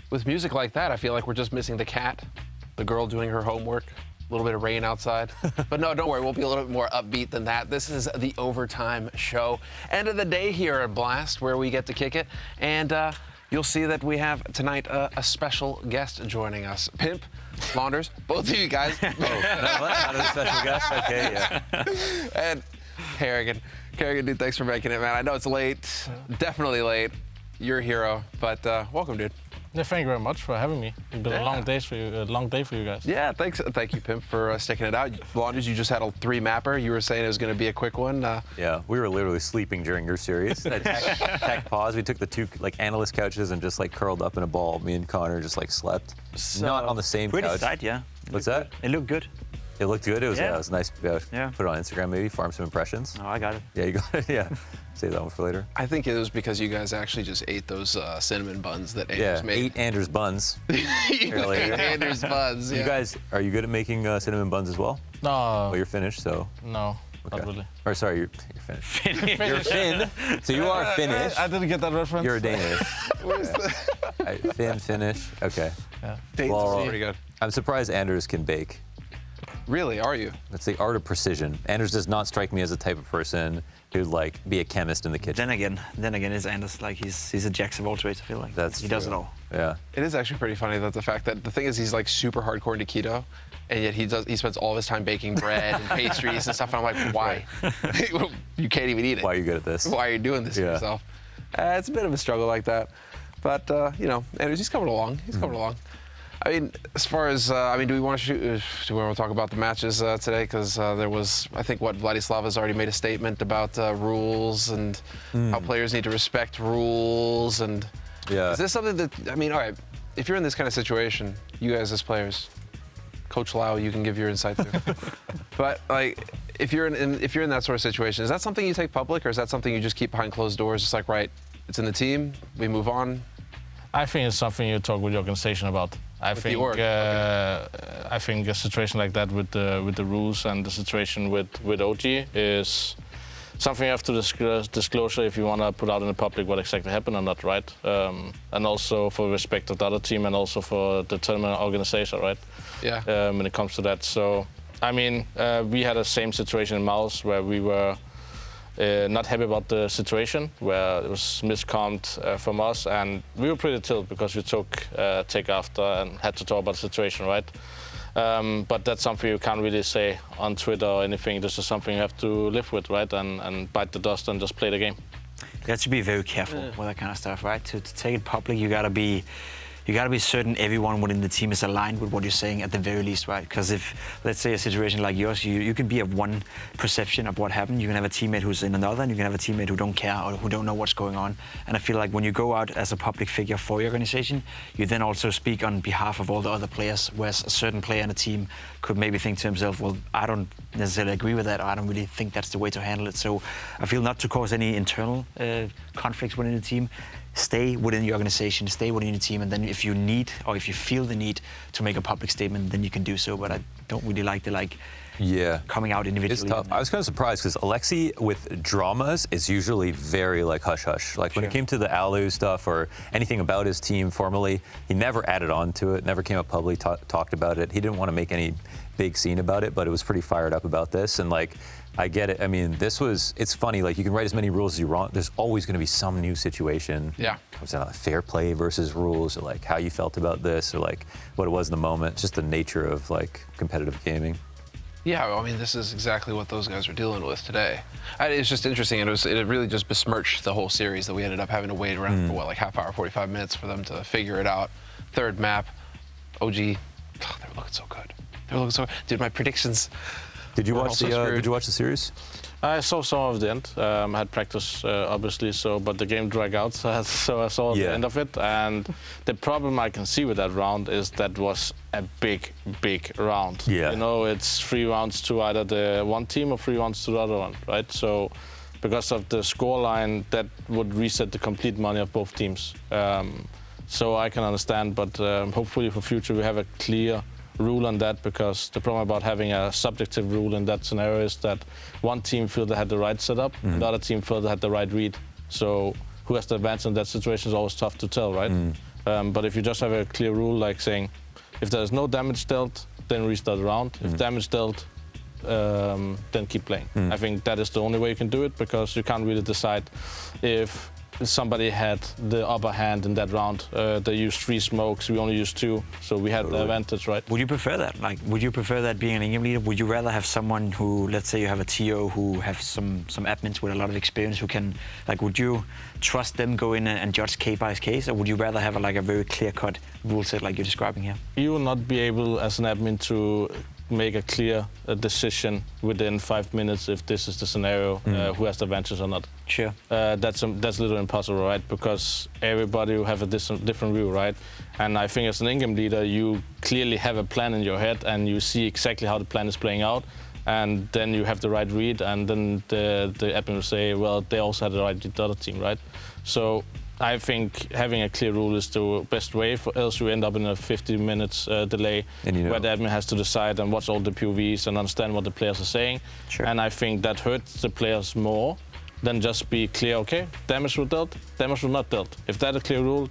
With music like that, I feel like we're just missing the cat, the girl doing her homework, a little bit of rain outside. But no, don't worry, we'll be a little bit more upbeat than that. This is the Overtime Show. End of the day here at Blast, where we get to kick it. And you'll see that we have tonight a special guest joining us. Pimp, Launders, both of you guys. Oh, not a special guest? Okay, yeah. And Karrigan. Karrigan, dude, thanks for making it, man. I know it's late, definitely late. You're a hero, but welcome, dude. Yeah, thank you very much for having me. It's been a long day for you guys. Yeah, thanks. Thank you, Pimp, for sticking it out. Launders, you just had a 3-mapper. You were saying it was going to be a quick one. Yeah, we were literally sleeping during your series. Tech pause. We took the 2 analyst couches and just curled up in a ball. Me and Connor just slept. So, not on the same couch. Pretty tight, yeah. What's that? It looked good. It looked good. It was Yeah. it was nice. Yeah. Put it on Instagram, maybe farm some impressions. Oh, I got it. Yeah, you got it. Yeah. Save that one for later. I think it was because you guys actually just ate those cinnamon buns that Anders made. 8 Anders buns. Eight Anders buns. Yeah. You guys, are you good at making cinnamon buns as well? No. Well, you're Finnish, so. No, not really. Or sorry, you're Finnish. You're Finn. So you are Finnish. I didn't get that reference. You're a Danish. Where's the Finnish. Okay. Yeah. Danes Well, are pretty good. I'm surprised Anders can bake. Really, are you? That's the art of precision. Anders does not strike me as the type of person who'd be a chemist in the kitchen. Then again, it's Anders. He's a jack of all trades. I feel like That's he does it true. all. Yeah. It is actually pretty funny that the fact that the thing is he's super hardcore into keto, and yet he spends all of his time baking bread and pastries and stuff. And I'm like, why? You can't even eat it. Why are you good at this? Why are you doing this to Yeah. yourself? It's a bit of a struggle like that, but Anders, he's coming along. He's coming along. I mean, as far as do we want to talk about the matches today? Because there was, I think, Vladislava's already made a statement about rules and how players need to respect rules. And Yeah. is this something that all right? If you're in this kind of situation, you guys as players, Coach Lau, you can give your insight too. But if you're in that sort of situation, is that something you take public, or is that something you just keep behind closed doors? Just right, it's in the team, we move on. I think it's something you talk with the organization about. I think a situation like that with the rules and the situation with OG is something you have to disclose if you want to put out in the public what exactly happened or not, right? And also for respect of the other team and also for the tournament organization, right? Yeah. When it comes to that. So, we had the same situation in Mouse where we were not happy about the situation, where it was miscommed from us, and we were pretty tilted because we took take after and had to talk about the situation, right? But that's something you can't really say on Twitter or anything. This is something you have to live with, right? And bite the dust and just play the game. You have to be very careful with that kind of stuff, right? To take it public, you gotta be certain everyone within the team is aligned with what you're saying at the very least, right? Because if, let's say, a situation like yours, you can be of one perception of what happened. You can have a teammate who's in another, and you can have a teammate who don't care or who don't know what's going on. And I feel like when you go out as a public figure for your organization, you then also speak on behalf of all the other players, whereas a certain player in a team could maybe think to himself, well, I don't necessarily agree with that, or I don't really think that's the way to handle it. So I feel not to cause any internal conflicts within the team. Stay within the organization, stay within the team, and then if you need or if you feel the need to make a public statement, then you can do so. But I don't really like the coming out individually. It's tough. I was kind of surprised because Alexi with dramas is usually very hush hush. When it came to the Alu stuff or anything about his team formally, he never added on to it, never came up publicly, talked about it. He didn't want to make any big scene about it, but it was pretty fired up about this. And I get it. I mean, it's funny, you can write as many rules as you want. There's always going to be some new situation. Yeah. Comes down to fair play versus rules, or how you felt about this, or what it was in the moment. Just the nature of competitive gaming. Yeah, this is exactly what those guys are dealing with today. It's just interesting, and it really just besmirched the whole series that we ended up having to wait around for half hour, 45 minutes for them to figure it out. Third map, OG, they were looking so good. Dude, my predictions. Did you watch the series? I saw some of the end. I had practice, obviously, but the game dragged out, so I saw the end of it. And the problem I can see with that round is that was a big, big round. Yeah. It's 3 rounds to either the one team or 3 rounds to the other one, right? So because of the scoreline, that would reset the complete money of both teams. So I can understand, but hopefully for future we have a clear rule on that, because the problem about having a subjective rule in that scenario is that one team felt they had the right setup, and the other team felt they had the right read. So who has the advantage in that situation is always tough to tell, right? But if you just have a clear rule, like saying, if there's no damage dealt, then restart the round. If damage dealt, then keep playing. I think that is the only way you can do it, because you can't really decide if somebody had the upper hand in that round. They used 3 smokes, we only used 2, so we had the advantage, right? Would you prefer that? Like, would you prefer that being an in-game leader? Would you rather have someone who, let's say you have a TO who have some admins with a lot of experience who can, like, would you trust them go in and judge case by case, or would you rather have a very clear-cut rule set like you're describing here? You will not be able, as an admin, to make a clear decision within 5 minutes if this is the scenario, who has the advantage or not. Sure. That's a little impossible, right? Because everybody will have a different view, right? And I think as an in-game leader, you clearly have a plan in your head and you see exactly how the plan is playing out. And then you have the right read, and then the admin will say, well, they also had the right read, the other team, right? So I think having a clear rule is the best way, else you end up in a 50 minutes delay where the admin has to decide and watch all the POVs and understand what the players are saying. Sure. And I think that hurts the players more than just be clear, okay, damage was dealt, damage was not dealt. If that's a clear rule,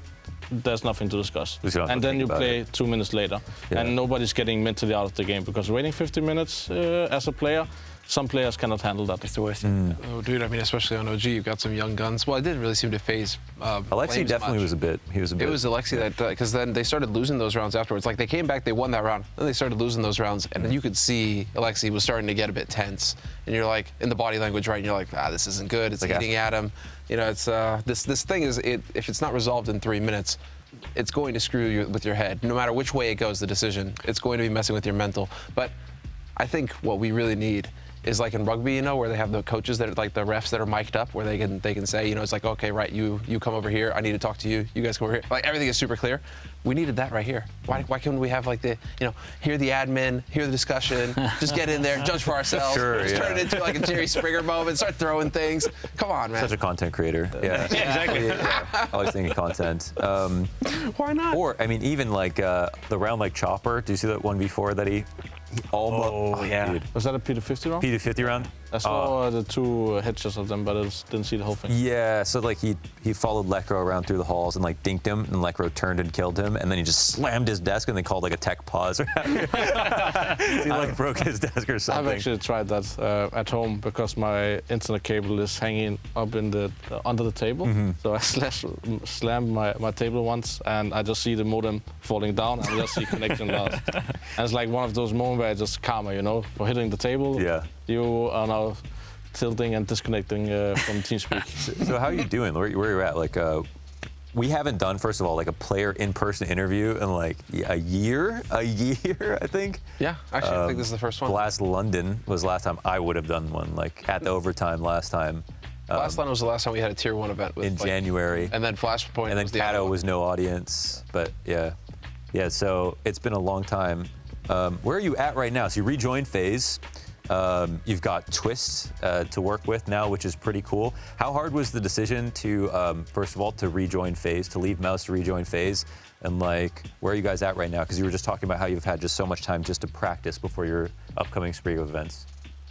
there's nothing to discuss. And then you play 2 minutes later. Yeah. And nobody's getting mentally out of the game, because waiting 50 minutes as a player, some players cannot handle that. It's the worst. Oh, dude, I mean, especially on OG, you've got some young guns. Well, it didn't really seem to phase Alexi definitely was a bit. He was a bit. It was Alexi that, because then they started losing those rounds afterwards. Like, they came back, they won that round, then they started losing those rounds, and then you could see Alexi was starting to get a bit tense. And you're like, in the body language, right? And you're like, this isn't good. It's eating at him. You know, it's this thing is, if it's not resolved in 3 minutes, it's going to screw you with your head. No matter which way it goes, the decision, it's going to be messing with your mental. But I think what we really need is, like in rugby, you know, where they have the coaches that are like the refs that are mic'd up, where they can say, you know, it's like, okay, right, you come over here, I need to talk to you, you guys come over here. Like, everything is super clear. We needed that right here. Why couldn't we have like the, you know, hear the admin, hear the discussion, just get in there, judge for ourselves, just turn it into like a Jerry Springer moment, start throwing things. Come on, man. Such a content creator. Yeah, exactly. Yeah. Always thinking content. Why not? Or, I mean, even like the round like Chopper. Do you see that 1v4 that he almost? Oh, yeah. Dude. Was that a P250 round? P250 round? I saw the 2 headshots of them, but I didn't see the whole thing. Yeah, so like he followed Lecro around through the halls and like dinked him, and Lecro turned and killed him, and then he just slammed his desk, and they called like a tech pause. He like broke his desk or something. I've actually tried that at home, because my internet cable is hanging up in the under the table. So I slammed my table once, and I just see the modem falling down, and I just see connection lost. And it's like one of those moments where I just karma, you know, for hitting the table. Yeah. You are now tilting and disconnecting from TeamSpeak. So how are you doing? Where you're at? Like, we haven't done, first of all, like a player in-person interview in like a year, I think. Yeah, actually, I think this is the first one. Last London was the last time I would have done one, like at the overtime last time. Last London was the last time we had a tier 1 event. With, in January. And then Flashpoint. And then was the Cato was no audience, but yeah. Yeah, so it's been a long time. Where are you at right now? So you rejoined Faze. You've got Twistzz to work with now, which is pretty cool. How hard was the decision to, first of all, to rejoin Faze, to leave Mouse to rejoin Faze? And like, where are you guys at right now? Because you were just talking about how you've had just so much time just to practice before your upcoming spree of events.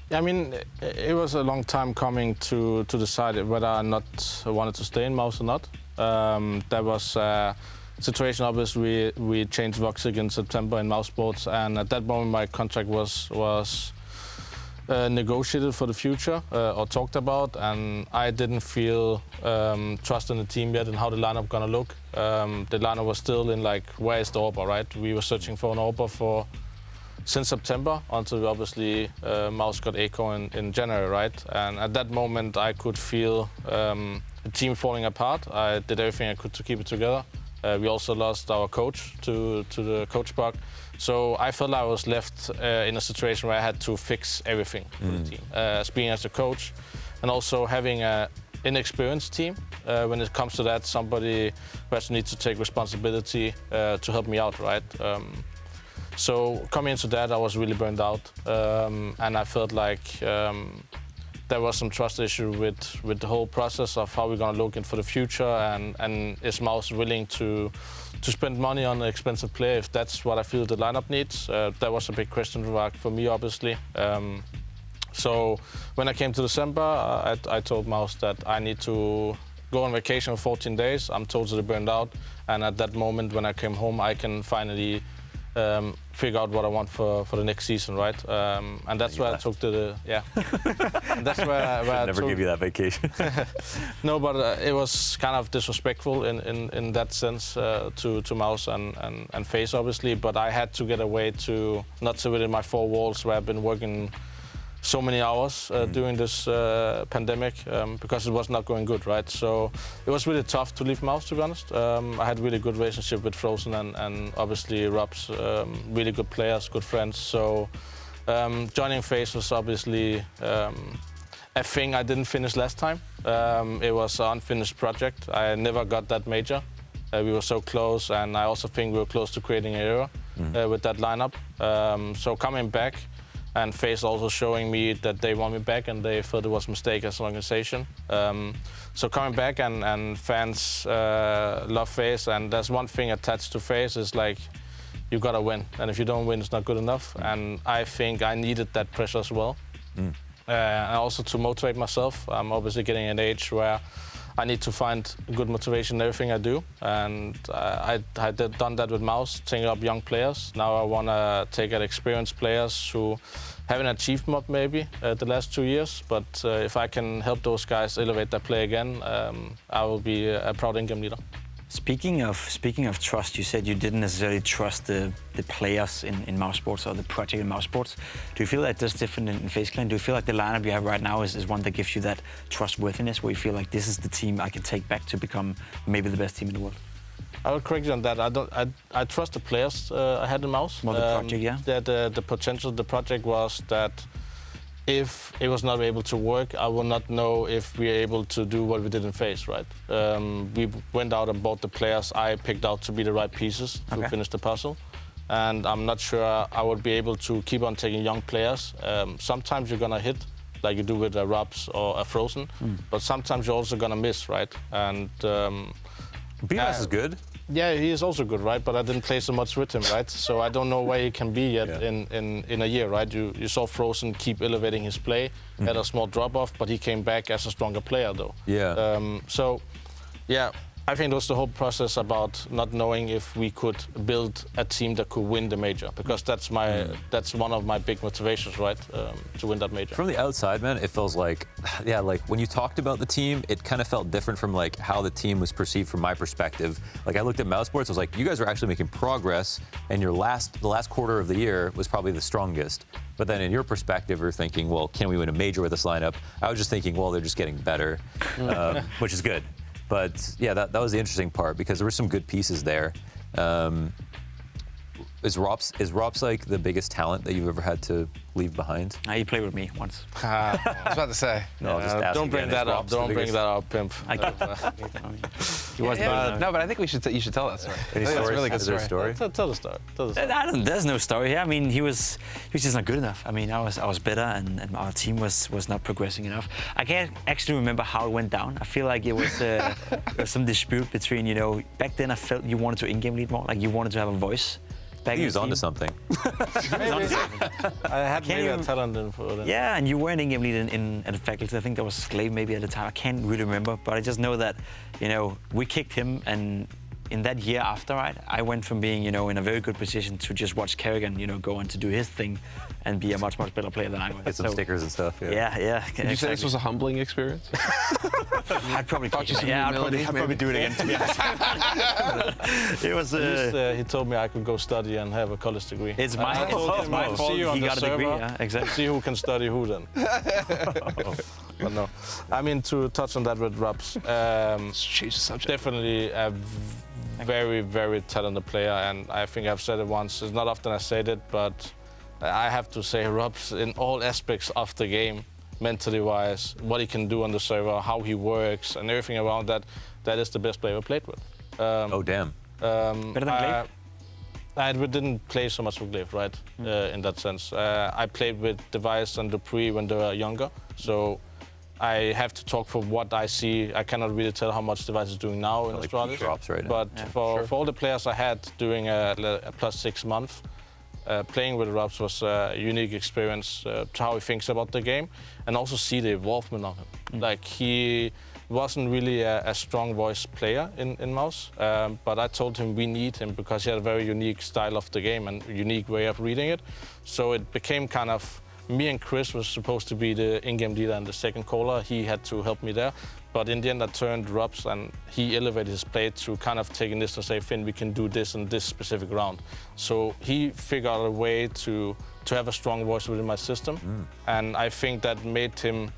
I mean, it was a long time coming to decide whether I wanted to stay in Mouse or not. That was a situation, obviously, we changed Voxic in September in Mousesports, and at that moment my contract was negotiated for the future or talked about, and I didn't feel trust in the team yet and how the lineup gonna look. The lineup was still in like, where is the AWPer, right? We were searching for an AWPer since September until obviously Mouse got Echo in January, right? And at that moment I could feel the team falling apart. I did everything I could to keep it together. We also lost our coach to the coach bug. So I felt I was left in a situation where I had to fix everything for the team. Being as a coach and also having an inexperienced team, when it comes to that, somebody who has need to take responsibility to help me out, right? So coming into that, I was really burned out, and I felt like there was some trust issue with the whole process of how we're gonna look in for the future, and is Mouse willing to spend money on an expensive player if that's what I feel the lineup needs? That was a big question mark for me, obviously. So when I came to December, I told Mouse that I need to go on vacation for 14 days. I'm totally burned out. And at that moment, when I came home, I can finally figure out what I want for the next season, right? And that's where I took and that's where I Never give you that vacation. No, but it was kind of disrespectful in that sense to Mouse and Faze, obviously. But I had to get away to not sit within my four walls where I've been working so many hours during this pandemic because it was not going good, right? So it was really tough to leave Mouse, to be honest. I had really good relationship with Frozen and obviously Ropz, really good players, good friends. So joining Faze was obviously a thing I didn't finish last time. It was an unfinished project. I never got that major. We were so close, and I also think we were close to creating an era with that lineup. So coming back, and Faze also showing me that they want me back and they thought it was a mistake as an organization. So coming back and fans love Faze, and there's one thing attached to Faze is like, you gotta win. And if you don't win, it's not good enough. And I think I needed that pressure as well. And also to motivate myself. I'm obviously getting an age where I need to find good motivation in everything I do. And I done that with Mouse, taking up young players. Now I want to take at experienced players who haven't achieved much maybe the last 2 years. But if I can help those guys elevate their play again, I will be a proud in-game leader. Speaking of trust, you said you didn't necessarily trust the players in Mousesports or the project in Mousesports. Do you feel that that's different in Faze Clan? Do you feel like the lineup you have right now is one that gives you that trustworthiness, where you feel like this is the team I can take back to become maybe the best team in the world? I will correct you on that. I trust the players I had in Mouse. More the project, yeah. The potential of the project was that if it was not able to work, I will not know if we are able to do what we did in Faze, right? We went out and bought the players I picked out to be the right pieces to finish the puzzle. And I'm not sure I would be able to keep on taking young players. Sometimes you're gonna hit, like you do with a Ropz or a Frozen, but sometimes you're also gonna miss, right? And BS is good. Yeah, he is also good, right? But I didn't play so much with him, right? So I don't know where he can be yet in a year, right? You saw Frozen keep elevating his play, had a small drop-off, but he came back as a stronger player, though. Yeah. So, yeah, I think it was the whole process about not knowing if we could build a team that could win the major, because that's one of my big motivations, right? To win that major. From the outside, man, it feels like, yeah, like when you talked about the team, it kind of felt different from like how the team was perceived from my perspective. Like I looked at Mousesports, I was like, you guys are actually making progress, and the last quarter of the year was probably the strongest. But then in your perspective, you're thinking, well, can we win a major with this lineup? I was just thinking, well, they're just getting better, which is good. But yeah, that was the interesting part, because there were some good pieces there. Is Ropz like the biggest talent that you've ever had to leave behind? He played with me once. I was about to say. No, just ask don't bring again, that up. Don't bring that up, Pimp. He was No, but I think you should tell that story. Any I think that's a stories? really good Is there a story. story? Tell the story. Tell the story. There's no story here. I mean, he was just not good enough. I mean, I was better, and our team was not progressing enough. I can't actually remember how it went down. I feel like it was some dispute between, you know, back then I felt you wanted to in-game lead more, like you wanted to have a voice. He was onto something. I had maybe a talent in for that. Yeah, and you were an in-game lead in the faculty. I think that was Slave maybe at the time. I can't really remember, but I just know that, you know, we kicked him, and in that year after, right, I went from being, you know, in a very good position to just watch Karrigan, you know, go on to do his thing and be a much better player than I was. Get some stickers and stuff. Yeah. Yeah. Did you say this was a humbling experience? I'd probably Taught you some I'd humility, probably do it again, to be honest. It was. He told me I could go study and have a college degree. It's my fault. See you on He the got a degree. server. Yeah, exactly. See who can study who then. But no, I mean, to touch on that with Ropz, Change the subject. definitely a very talented player, and I think I've said it once. It's not often I say it, but I have to say Ropz in all aspects of the game, mentally wise, what he can do on the server, how he works, and everything around that. That is the best player I played with. Oh damn. Better than Glaive? I didn't play so much with Glaive, right? In that sense, I played with Device and Dupree when they were younger, so I have to talk for what I see. I cannot really tell how much Device is doing now in Like Australia. Ropz right now. But for all the players I had during a +6 month, playing with Ropz was a unique experience to how he thinks about the game, and also see the involvement of him. Like he wasn't really a strong voice player in Mouse, but I told him we need him because he had a very unique style of the game and unique way of reading it. So it became kind of, me and Chris was supposed to be the in-game leader and the second caller. He had to help me there. But in the end, I turned Ropz and he elevated his play to kind of taking this and say, Finn, we can do this in this specific round. So he figured out a way to have a strong voice within my system. And I think that made him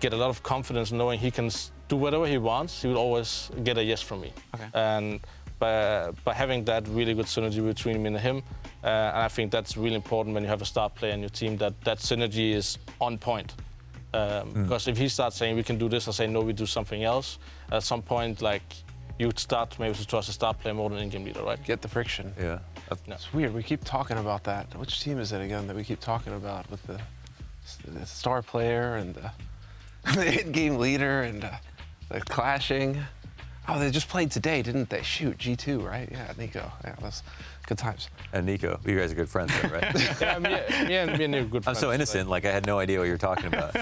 get a lot of confidence knowing he can do whatever he wants. He will always get a yes from me. Okay. And by having that really good synergy between me and him, and I think that's really important when you have a star player in your team, that synergy is on point. Because if he starts saying we can do this, I say no, we do something else. At some point, like you would start maybe to trust a star player more than an in-game leader, right? Get the friction. Yeah. It's weird. We keep talking about that. Which team is it again that we keep talking about with the star player and the in-game leader and the clashing? Oh, they just played today, didn't they? Shoot, G2, right? Yeah, Nico. Yeah, that's good times. And Nico, you guys are good friends, though, right? Yeah, me and Nico are good friends. I'm so innocent, like I had no idea what you were talking about.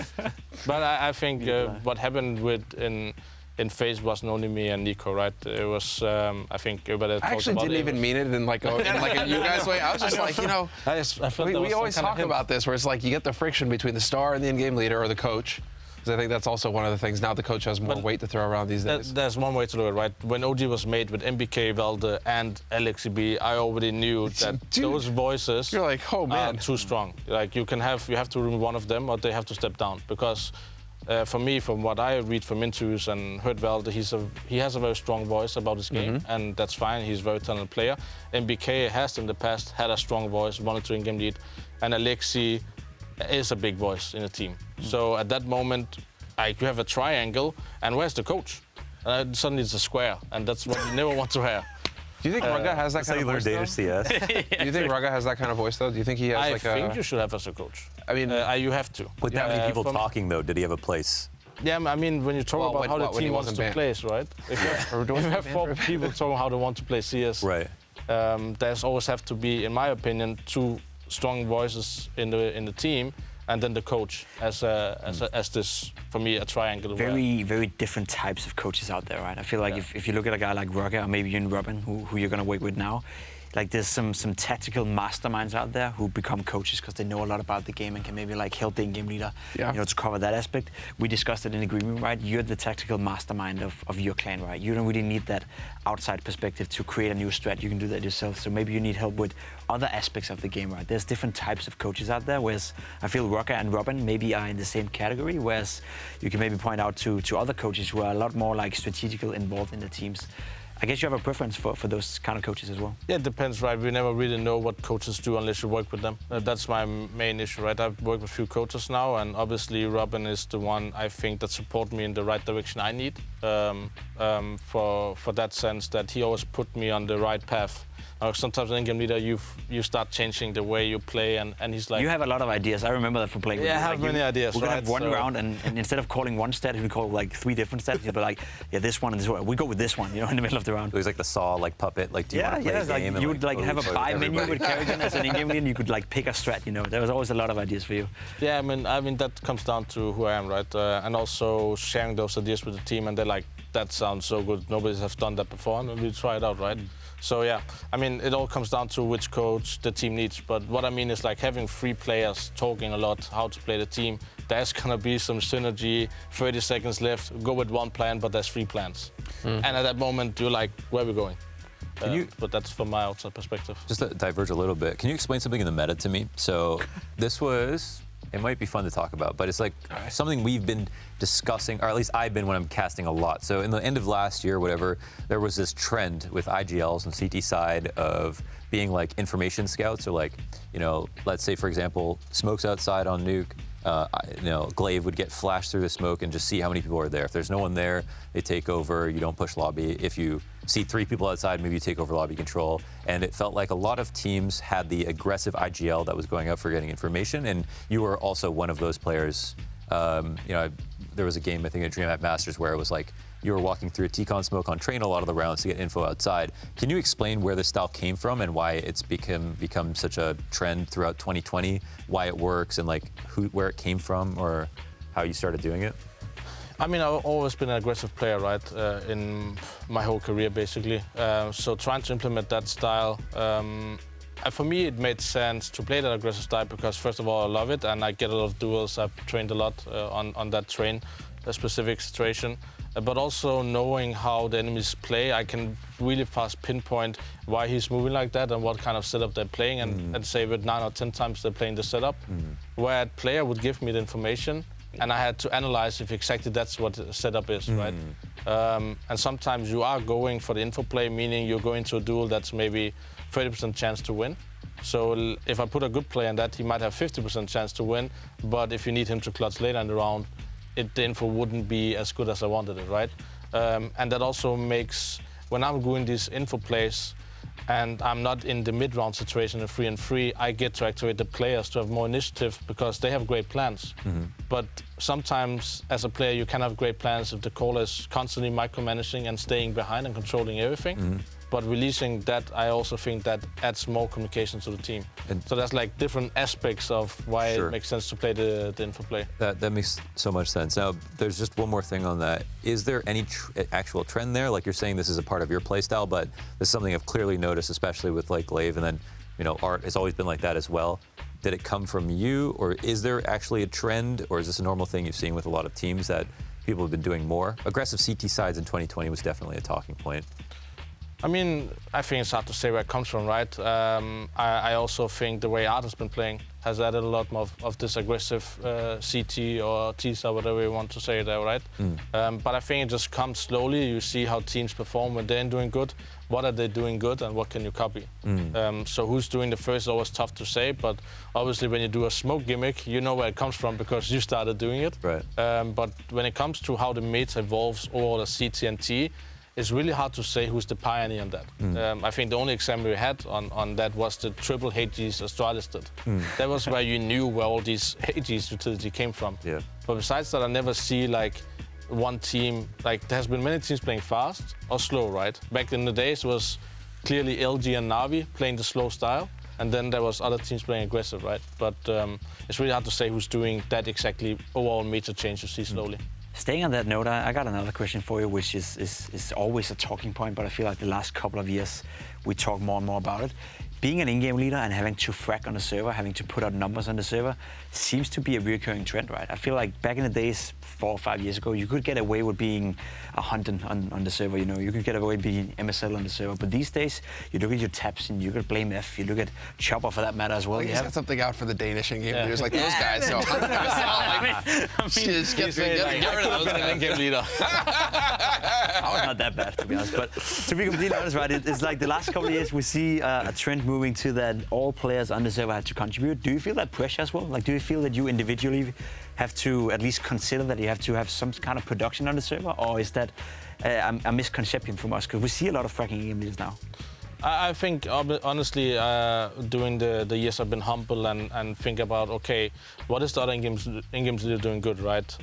But I think what happened in Faze wasn't only me and Nico, right? It was, I think everybody I actually didn't even mean it in like a you guys way. I was just like, you know, I felt we always talk about this where it's like you get the friction between the star and the in-game leader or the coach. Because I think that's also one of the things. Now the coach has more weight to throw around these days. There's one way to look at it, right? When OG was made with MBK, Valde, and LXB, I already knew that those voices you're like, oh, man. are too strong. Like you have to remove one of them, or they have to step down. Because for me, from what I read from interviews and heard Valde, he has a very strong voice about his game, and that's fine. He's a very talented player. MBK has in the past had a strong voice, wanted to in-game lead, and Alexi is a big voice in the team. So at that moment, you have a triangle, and where's the coach? Suddenly it's a square, and that's what you never want to have. Do you think Rugga has that kind of voice, Danish CS. Do you think Rugga has that kind of voice, though? Do you think he has I like think you should have as a coach. I mean, you have to. With that many people talking, though, did he have a place? Yeah, I mean, when you talk about how the team wants to play, right? If you have 4 people talking how they want to play CS, right? There's always have to be, in my opinion, 2 strong voices in the team, and then the coach as this, for me, a triangle. Very different types of coaches out there, right? I feel like if you look at a guy like Rugga or maybe even Robin, who you're going to work with now, like there's some tactical masterminds out there who become coaches because they know a lot about the game and can maybe like help the in-game leader, to cover that aspect. We discussed it in the green room, right? You're the tactical mastermind of your clan, right? You don't really need that outside perspective to create a new strat. You can do that yourself. So maybe you need help with other aspects of the game, right? There's different types of coaches out there, whereas I feel Rugga and Robin maybe are in the same category, whereas you can maybe point out to other coaches who are a lot more like strategical involved in the teams. I guess you have a preference for those kind of coaches as well. Yeah, it depends, right? We never really know what coaches do unless you work with them. That's my main issue, right? I've worked with a few coaches now, and obviously Robin is the one I think that support me in the right direction I need. For that sense that he always put me on the right path. Sometimes as an in-game leader, you start changing the way you play, and he's like... You have a lot of ideas. I remember that from playing with you. I have many ideas, We're going to have one round, and instead of calling one stat, we call like 3 different stats. You'll be like, yeah, this one and this one. We go with this one, in the middle of the round. It was like the Saw, like puppet, like do you want to play a game? Like, you would like have a buy menu with Karrigan as an in-game leader, and you could like pick a strat, There was always a lot of ideas for you. Yeah, I mean that comes down to who I am, right? And also sharing those ideas with the team, and they're like, that sounds so good. Nobody has done that before, and we try it out, right? So yeah, I mean, it all comes down to which coach the team needs. But what I mean is like having 3 players talking a lot how to play the team. There's gonna be some synergy. 30 seconds left. Go with one plan, but there's 3 plans. And at that moment, you're like, where are we going? But that's from my outside perspective. Just to diverge a little bit, can you explain something in the meta to me? So this was. It might be fun to talk about, but it's like something we've been discussing, or at least I've been when I'm casting a lot. So in the end of last year, whatever, there was this trend with IGLs and CT side of being like information scouts, or like, let's say, for example, smoke's outside on nuke, Glaive would get flashed through the smoke and just see how many people are there. If there's no one there, they take over, you don't push lobby. If you see 3 people outside, maybe you take over lobby control. And it felt like a lot of teams had the aggressive IGL that was going out for getting information, and you were also one of those players. There was a game, I think, at DreamHack Masters where it was like, you were walking through a T-Con smoke on train a lot of the rounds to get info outside. Can you explain where this style came from and why it's become such a trend throughout 2020, why it works, and like where it came from or how you started doing it? I mean, I've always been an aggressive player, right, in my whole career, basically. So trying to implement that style, for me, it made sense to play that aggressive style because, first of all, I love it, and I get a lot of duels. I've trained a lot on that train, a specific situation. But also knowing how the enemies play, I can really fast pinpoint why he's moving like that and what kind of setup they're playing, and say with 9 or 10 times they're playing the setup, where a player would give me the information, and I had to analyze if exactly that's what the setup is, right? And sometimes you are going for the info play, meaning you're going to a duel that's maybe 30% chance to win. So if I put a good play on that, he might have 50% chance to win, but if you need him to clutch later in the round, the info wouldn't be as good as I wanted it, right? And that also makes, when I'm doing these info plays, and I'm not in the mid-round situation of 3-3, I get to activate the players to have more initiative because they have great plans. But sometimes, as a player, you can have great plans if the caller is constantly micromanaging and staying behind and controlling everything. But releasing that, I also think that adds more communication to the team. And so that's like different aspects of why it makes sense to play the info play. That makes so much sense. Now, there's just one more thing on that. Is there any actual trend there? Like you're saying this is a part of your play style, but this is something I've clearly noticed, especially with like Glaive, and then, you know, Art has always been like that as well. Did it come from you, or is there actually a trend, or is this a normal thing you've seen with a lot of teams that people have been doing more? Aggressive CT sides in 2020 was definitely a talking point. I mean, I think it's hard to say where it comes from, right? I also think the way Art has been playing has added a lot more of this aggressive CT or Twistzz or whatever you want to say there, right? But I think it just comes slowly. You see how teams perform when they're doing good. What are they doing good and what can you copy? So who's doing the first is always tough to say, but obviously when you do a smoke gimmick, you know where it comes from because you started doing it. Right. But when it comes to how the meta evolves or the CT and T, it's really hard to say who's the pioneer on that. I think the only example we had on that was the triple HGs Astralis did. That was where you knew where all these HGs utility came from. Yeah. But besides that, I never see like one team, like there has been many teams playing fast or slow, right? Back in the days it was clearly LG and Na'Vi playing the slow style, and then there was other teams playing aggressive, right? But it's really hard to say who's doing that exactly overall meta change you see slowly. Staying on that note, I got another question for you, which is always a talking point, but I feel like the last couple of years we talk more and more about it. Being an in-game leader and having to frag on the server, having to put out numbers on the server, seems to be a recurring trend, right? I feel like back in the days, 4 or 5 years ago, you could get away with being a hunt on the server, you know, you could get away with being MSL on the server. But these days, you look at your taps and you could blame F, you look at Chopper for that matter as well. Like he's got something out for the Danish in-game leaders, like those guys. So just get rid of those guys. In-game leader. I was not that bad, to be honest. But to be completely honest, right, it's like the last couple of years we see a trend moving to that all players on the server have to contribute. Do you feel that pressure as well? Like, do you feel that you individually have to at least consider that you have to have some kind of production on the server? Or is that a misconception from us? Because we see a lot of fracking game leaders now. I think, honestly, during the years I've been humble and think about, okay, what is the other in-games leader doing good, right?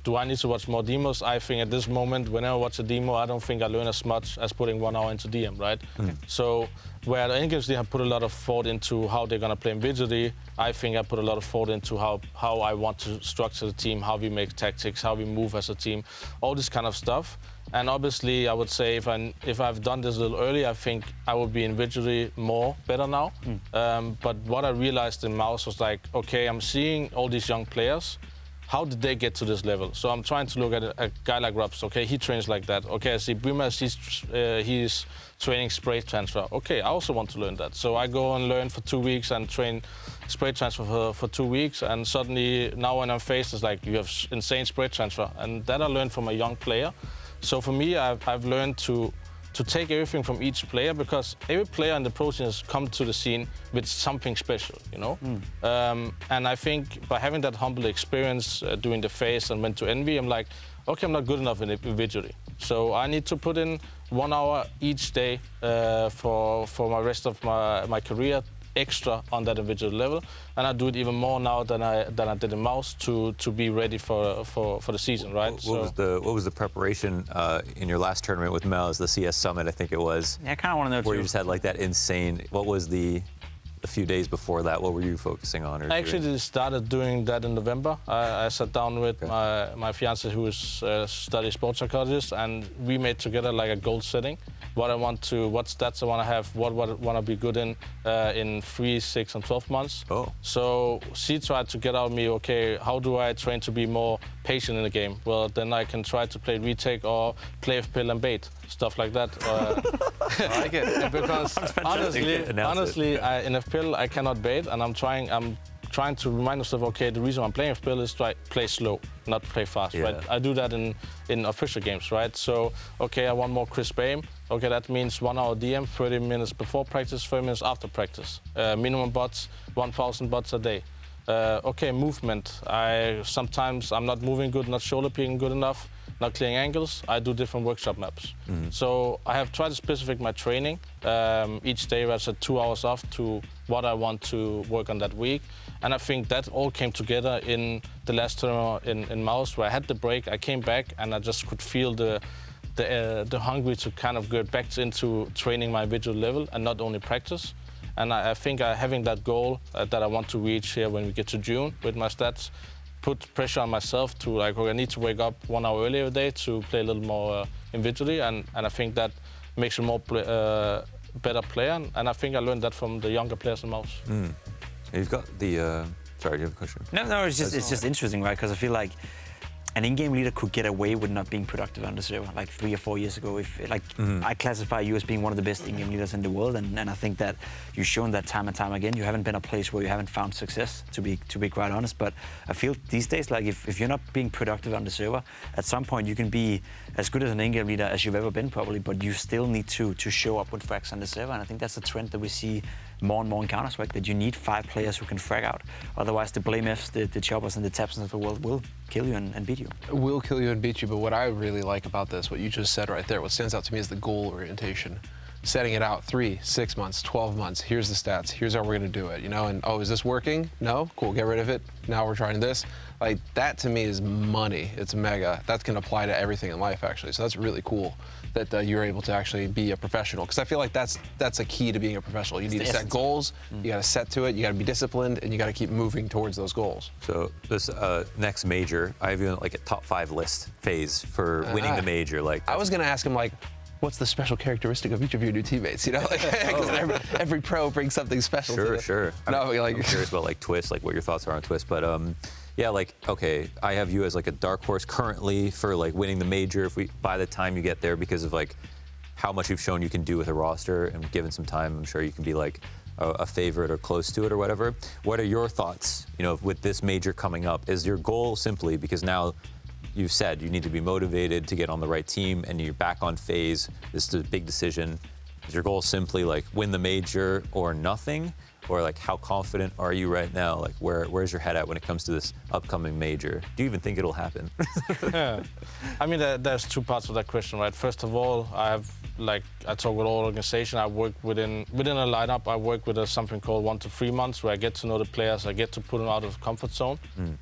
Do I need to watch more demos? I think at this moment, whenever I watch a demo, I don't think I learn as much as putting 1 hour into DM, right? So where the in-games leader have put a lot of thought into how they're going to play individually, I think I put a lot of thought into how I want to structure the team, how we make tactics, how we move as a team, all this kind of stuff. And obviously, I would say if I've done this a little earlier, I think I would be individually better now. But what I realized in Mouse was like, okay, I'm seeing all these young players. How did they get to this level? So I'm trying to look at a guy like Ropz. Okay, he trains like that. Okay, I see Bima, he's training spray transfer. Okay, I also want to learn that. So I go and learn for 2 weeks and train spray transfer for 2 weeks. And suddenly, now when I'm Faze, it's like, you have insane spray transfer. And that I learned from a young player. So for me, I've learned to take everything from each player, because every player in the pro scene has come to the scene with something special, you know? And I think by having that humble experience doing the Faze and went to Envy, I'm like, okay, I'm not good enough individually. So I need to put in 1 hour each day for my rest of my career, extra on that individual level, and I do it even more now than I did in Mouse to be ready for the season, right? What was the preparation in your last tournament with Mouse, the CS Summit, I think it was? Yeah, I kind of want to know where too. You just had like that insane. What was the a few days before that, what were you focusing on? Or I actually started doing that in November. I sat down with my fiance, who is study sports psychologist, and we made together like a goal setting. What stats I want to have, what I want to be good in 3, 6, and 12 months. Oh. So she tried to get out of me, okay, how do I train to be more patient in the game? Well, then I can try to play retake or play pill and bait, stuff like that. I like it. Because honestly, in FPL I cannot bait, and I'm trying to remind myself, okay, the reason I'm playing FPL is to play slow, not play fast, right? I do that in official games, right? So, okay, I want more crisp aim. Okay, that means 1 hour DM, 30 minutes before practice, 30 minutes after practice. Minimum bots, 1,000 bots a day. Okay, movement. Sometimes I'm not moving good, not shoulder peeking good enough, not clearing angles. I do different workshop maps. So I have tried to specify my training. Each day I set 2 hours off to what I want to work on that week. And I think that all came together in the last tournament in Mouse, where I had the break. I came back and I just could feel the hunger to kind of get back into training my individual level and not only practice. And I think having that goal that I want to reach here when we get to June with my stats, put pressure on myself to like, okay, I need to wake up 1 hour earlier a day to play a little more individually, and I think that makes me more better player. And I think I learned that from the younger players in Mouse. You've got the. Sorry, do you have a question? No, it's just interesting, right? Because I feel like an in-game leader could get away with not being productive on the server, like 3 or 4 years ago. I classify you as being one of the best in-game leaders in the world, and I think that you've shown that time and time again. You haven't been a place where you haven't found success, to be quite honest. But I feel these days, like if you're not being productive on the server, at some point you can be as good as an in-game leader as you've ever been, probably, but you still need to show up with frags on the server, and I think that's a trend that we see more and more in Counter-Strike, that you need 5 players who can frag out. Otherwise, the Blame Fs, the Choppers, and the Tapsons of the world will kill you and beat you. Will kill you and beat you, but what I really like about this, what you just said right there, what stands out to me is the goal orientation. Setting it out 3, 6 months, 12 months, here's the stats, here's how we're gonna do it, you know, and oh, is this working? No? Cool, get rid of it. Now we're trying this. Like, that to me is money. It's mega. That can apply to everything in life, actually. So that's really cool that you're able to actually be a professional, because I feel like that's a key to being a professional. You need to set goals, you gotta set to it, you gotta be disciplined, and you gotta keep moving towards those goals. So this next major, I have you like a top 5 list phase for winning the major. Like, I was gonna ask him, like, what's the special characteristic of each of your new teammates? You know, because every pro brings something special. Sure. No, I'm curious about like Twistzz, like what your thoughts are on Twistzz. But yeah, like, okay, I have you as like a dark horse currently for like winning the major. If by the time you get there, because of like how much you've shown you can do with a roster, and given some time, I'm sure you can be like a favorite or close to it or whatever. What are your thoughts? You know, with this major coming up, is your goal simply because now you've said you need to be motivated to get on the right team, and you're back on Faze. This is a big decision. Is your goal simply like win the major or nothing? Or like, how confident are you right now? Like, where's your head at when it comes to this upcoming major? Do you even think it'll happen? Yeah. I mean, there's 2 parts of that question, right? First of all, I talk with all organization. I work within a lineup. I work with something called 1 to 3 months, where I get to know the players. I get to put them out of the comfort zone.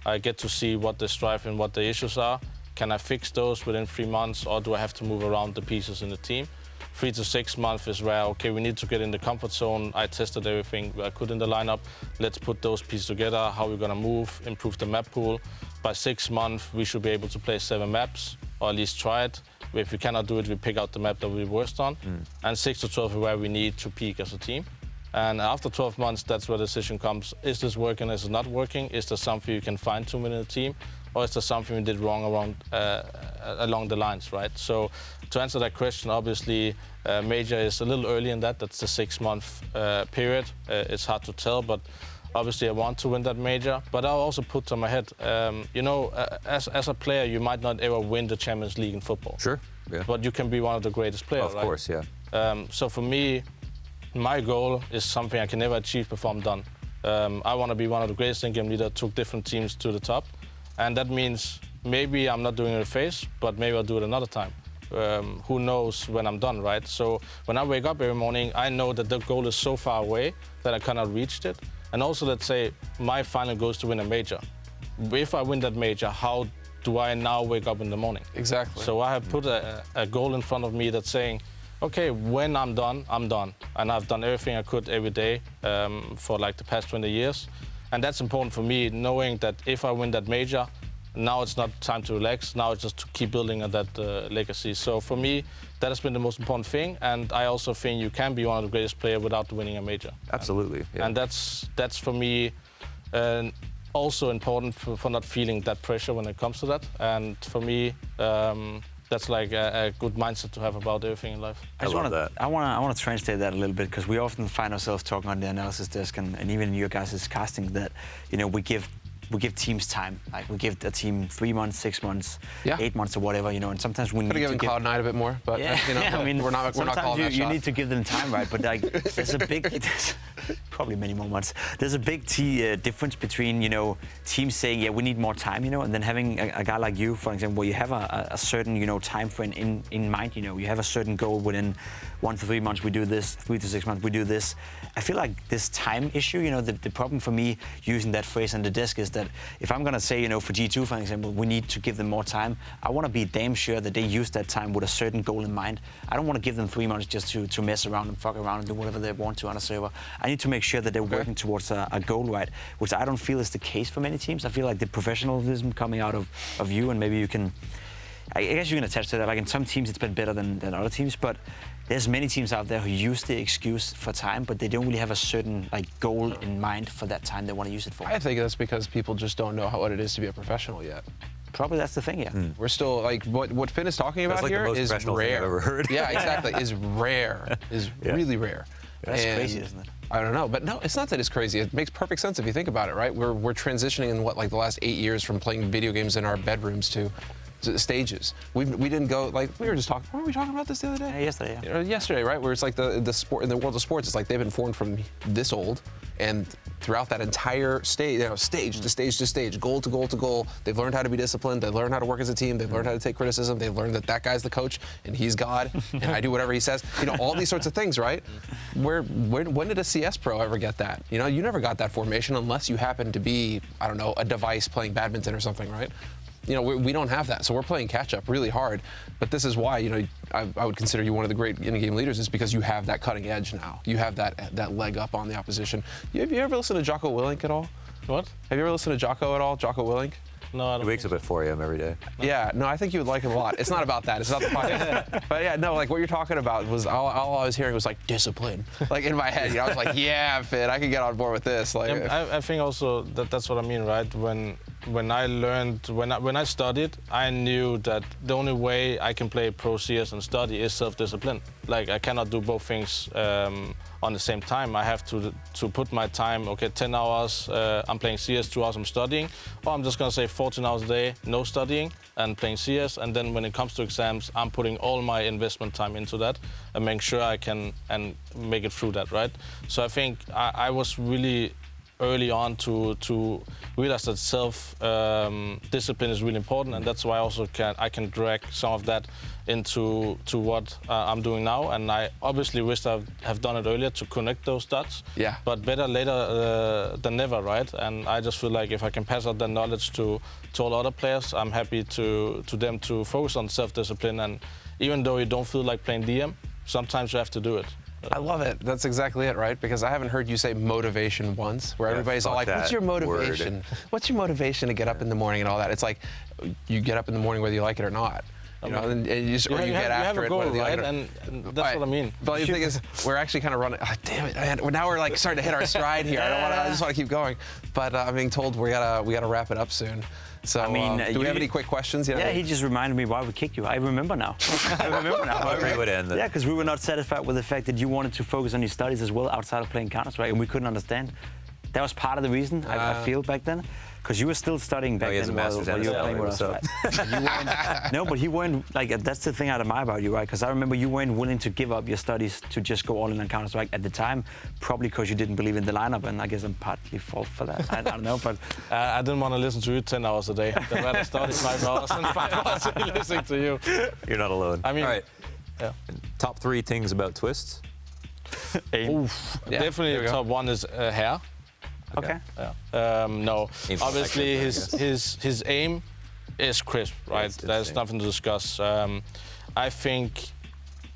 I get to see what they strive and what the issues are. Can I fix those within 3 months, or do I have to move around the pieces in the team? 3 to 6 months is where, okay, we need to get in the comfort zone. I tested everything I could in the lineup. Let's put those pieces together, how we're gonna move, improve the map pool. By 6 months, we should be able to play 7 maps, or at least try it. If we cannot do it, we pick out the map that we're worst on. And 6 to 12 is where we need to peak as a team. And after 12 months, that's where the decision comes. Is this working, is it not working? Is there something you can fine-tune in the team? Or is there something we did wrong along the lines, right? So to answer that question, obviously, major is a little early in that. That's the 6-month period. It's hard to tell, but obviously I want to win that major. But I'll also put on my head, you know, as a player, you might not ever win the Champions League in football. Sure, yeah. But you can be one of the greatest players, Of course, yeah. So for me, my goal is something I can never achieve before I'm done. I want to be one of the greatest in-game leaders, took different teams to the top. And that means maybe I'm not doing it in Faze, but maybe I'll do it another time. Who knows when I'm done, right? So when I wake up every morning, I know that the goal is so far away that I cannot reach it. And also, let's say my final goal is to win a major. If I win that major, how do I now wake up in the morning? Exactly. So I have put a goal in front of me that's saying, okay, when I'm done, I'm done. And I've done everything I could every day for like the past 20 years. And that's important for me, knowing that if I win that major, now it's not time to relax. Now it's just to keep building on that legacy. So for me, that has been the most important thing. And I also think you can be one of the greatest players without winning a major. Absolutely. Yeah. And that's for me also important for not feeling that pressure when it comes to that. And for me, that's like a good mindset to have about everything in life. I love that. I want to translate that a little bit, because we often find ourselves talking on the analysis desk and even in your guys' casting that, you know, we give teams time. Like we give a team 3 months, 6 months, 8 months, or whatever, you know. And sometimes we need to give Cloud9 a bit more, but you know, I mean, we're not calling that you shot. need to give them time, right? But like, there's a big, probably many more months. There's a big difference between, you know, teams saying, yeah, we need more time, you know, and then having a guy like you, for example, where you have a certain, you know, time frame in mind. You know, you have a certain goal within 1 to 3 months. We do this. 3 to 6 months. We do this. I feel like this time issue, you know, the problem for me using that phrase on the desk is that if I'm gonna say, you know, for G2, for example, we need to give them more time, I want to be damn sure that they use that time with a certain goal in mind. I don't want to give them 3 months just to mess around and fuck around and do whatever they want to on a server. I need to make sure that they're working towards a goal, right? Which I don't feel is the case for many teams. I feel like the professionalism coming out of you, and maybe you can, I guess you can attach to that. Like in some teams, it's been better than other teams, but there's many teams out there who use the excuse for time, but they don't really have a certain like goal in mind for that time they want to use it for. I think that's because people just don't know what it is to be a professional yet. Probably that's the thing, yeah. We're still like what Finn is talking about like here the most is professional thing I've rare. ever heard. Yeah, exactly. Is rare. Is really rare. That's crazy, isn't it? I don't know, but no, it's not that it's crazy. It makes perfect sense if you think about it, right? We're transitioning in like the last 8 years from playing video games in our bedrooms to stages. We didn't go, like, we were just talking, weren't we talking about this the other day? Yeah, yesterday, yeah. You know, yesterday, right? Where it's like the sport, in the world of sports, it's like they've been formed from this old, and throughout that entire stage, you know, stage to stage to stage, goal to goal to goal, they've learned how to be disciplined, they've learned how to work as a team, they've learned how to take criticism, they've learned that that guy's the coach and he's God and I do whatever he says. You know, all these sorts of things, right? When did a CS pro ever get that? You know, you never got that formation unless you happen to be, I don't know, a device playing badminton or something, right? You know, we don't have that, so we're playing catch-up really hard. But this is why, you know, I would consider you one of the great in-game leaders, is because you have that cutting edge now. You have that leg up on the opposition. Have you ever listened to Jocko Willink at all? What? Have you ever listened to Jocko at all, Jocko Willink? No, I don't. He wakes up at 4 a.m. every day. Yeah, no, I think you would like him a lot. It's not about that. It's not the podcast. But yeah, no, like what you're talking about was all I was hearing was like discipline. Like in my head, you know, I was like, yeah, Finn, I can get on board with this. Like, I think also that's what I mean, right? When I studied, I knew that the only way I can play pro CS and study is self-discipline. Like I cannot do both things on the same time. I have to put my time, okay, 10 hours, I'm playing CS, 2 hours I'm studying, or I'm just gonna say 14 hours a day, no studying, and playing CS, and then when it comes to exams, I'm putting all my investment time into that and make sure I can and make it through that, right? So I think I was really early on to realize that self-discipline is really important, and that's why I can drag some of that into what I'm doing now. And I obviously wish I have done it earlier to connect those dots. Yeah. But better later than never, right? And I just feel like if I can pass out that knowledge to all other players, I'm happy to them to focus on self-discipline. And even though you don't feel like playing DM, sometimes you have to do it. I love it. That's exactly it, right? Because I haven't heard you say motivation once, where everybody's all like, what's your motivation? What's your motivation to get up in the morning and all that? It's like, you get up in the morning whether you like it or not. You know, and you just, or you get after it. You have a goal, you like right? And that's what I mean. But the thing is, we're actually kind of running, oh, damn it, man. Now we're like starting to hit our stride here. I just want to keep going. But I'm being told we gotta wrap it up soon. So, I mean, do we have any quick questions? Yeah, he just reminded me why we kicked you. I remember now. I remember now. How great would end it? Yeah, because we were not satisfied with the fact that you wanted to focus on your studies as well outside of playing Counter-Strike, and we couldn't understand. That was part of the reason, I feel, back then. Because you were still studying back then while you were playing with us, right? No, but you weren't, like, that's the thing I admire about you, right? Because I remember you weren't willing to give up your studies to just go all in on Counter-Strike at the time, probably because you didn't believe in the lineup, and I guess I'm partly fault for that. I don't know, but... I didn't want to listen to you 10 hours a day. I'd rather study 5 hours and 5 hours listening to you. You're not alone. I mean, all right. Yeah. Top 3 things about Twistzz? Definitely top 1 is hair. Okay. Yeah. No, Aim obviously protection, his aim is crisp, right? Yes, There's nothing to discuss. I think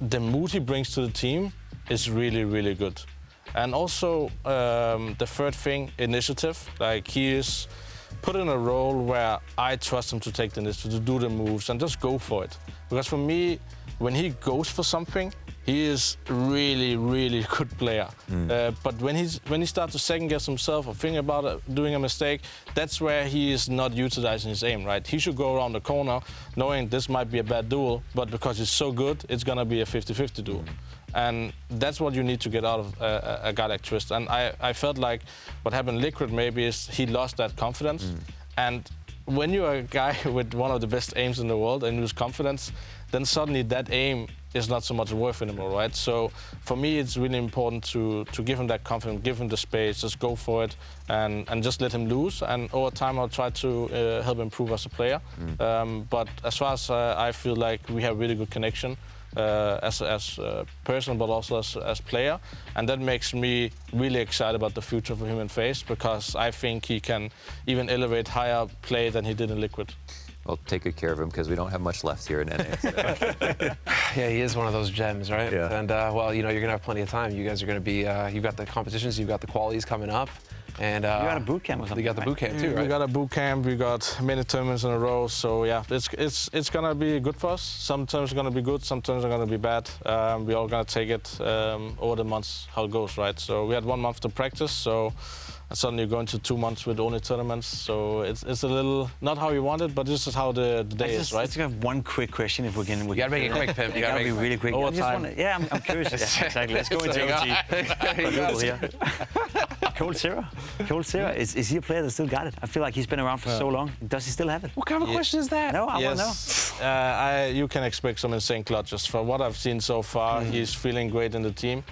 the mood he brings to the team is really, really good. And also the third thing, initiative. Like he is put in a role where I trust him to take the initiative, to do the moves and just go for it. Because for me, when he goes for something, he is really, really good player. But when he starts to second guess himself or think about doing a mistake, that's where he is not utilizing his aim, right? He should go around the corner knowing this might be a bad duel, but because he's so good, it's gonna be a 50-50 duel. And that's what you need to get out of a guy like Twistzz. And I felt like what happened Liquid maybe is he lost that confidence. And when you're a guy with one of the best aims in the world and lose confidence, then suddenly that aim is not so much worth anymore, right? So for me, it's really important to give him that confidence, give him the space, just go for it, and just let him lose. And over time, I'll try to help improve as a player. But as far as I feel like we have really good connection as a person, but also as player, and that makes me really excited about the future for him in Faze, because I think he can even elevate higher play than he did in Liquid. Well, take good care of him because we don't have much left here in NA. So. Yeah, he is one of those gems, right? Yeah. And well, you know, you're gonna have plenty of time. You guys are gonna be, you've got the competitions, you've got the qualies coming up, and you got a boot camp or something. You got the boot camp too, right? We got a boot camp. We got many tournaments in a row. So yeah, it's gonna be good for us. Sometimes it's gonna be good. Sometimes it's gonna be bad. We all gonna take it over the months how it goes, right? So we had 1 month to practice. So. And suddenly you go into 2 months with only tournaments, so it's a little not how you want it, but this is how the day is, right? Let's have one quick question if we can. You gotta make it quick, Pimp. You gotta be really quick. Over time. I'm curious. Yeah, exactly. Let's go into OT. Cold Zero. Is he a player that still got it? I feel like he's been around for so long. Does he still have it? What kind of question is that? No, I want to know. You can expect some insane clutches. From what I've seen so far, he's feeling great in the team.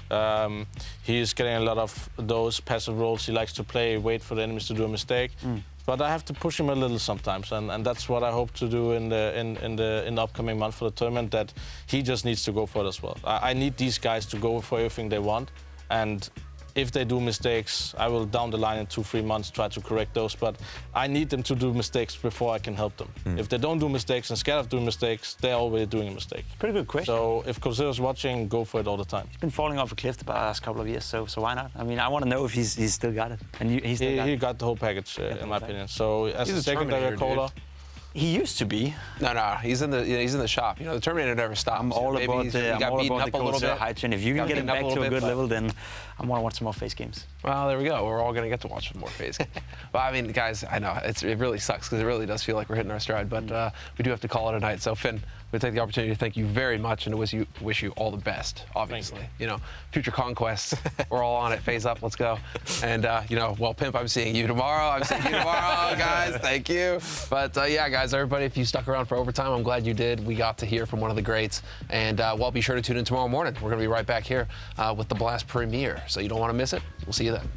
He's getting a lot of those passive roles. He likes to play, wait for the enemies to do a mistake. But I have to push him a little sometimes, and that's what I hope to do in the upcoming month for the tournament. That he just needs to go for it as well. I need these guys to go for everything they want, and if they do mistakes, I will down the line in 2-3 months try to correct those. But I need them to do mistakes before I can help them. If they don't do mistakes and scared of doing mistakes, they're already doing a mistake. Pretty good question. So if Cozilla's watching, go for it all the time. He's been falling off a cliff the past couple of years, so why not? I mean, I want to know if he's still got it. And he got the whole package, in my opinion. So as a secondary caller. He used to be. No, he's in the shop. You know, the Terminator never stops. I'm all about the Cold Zero hype train. If you can get him back to a good level, then I want to watch some more Faze games. Well, there we go. We're all going to get to watch some more Faze games. Well, I mean, guys, I know it really sucks because it really does feel like we're hitting our stride, but we do have to call it a night. So, Finn, we take the opportunity to thank you very much and to wish you all the best, obviously. You know, future conquests, we're all on it. Faze up, let's go. And, you know, well, Pimp, I'm seeing you tomorrow. Guys. Thank you. But, yeah, guys, everybody, if you stuck around for overtime, I'm glad you did. We got to hear from one of the greats. And, well, be sure to tune in tomorrow morning. We're going to be right back here with the Blast premiere. So you don't want to miss it. We'll see you then.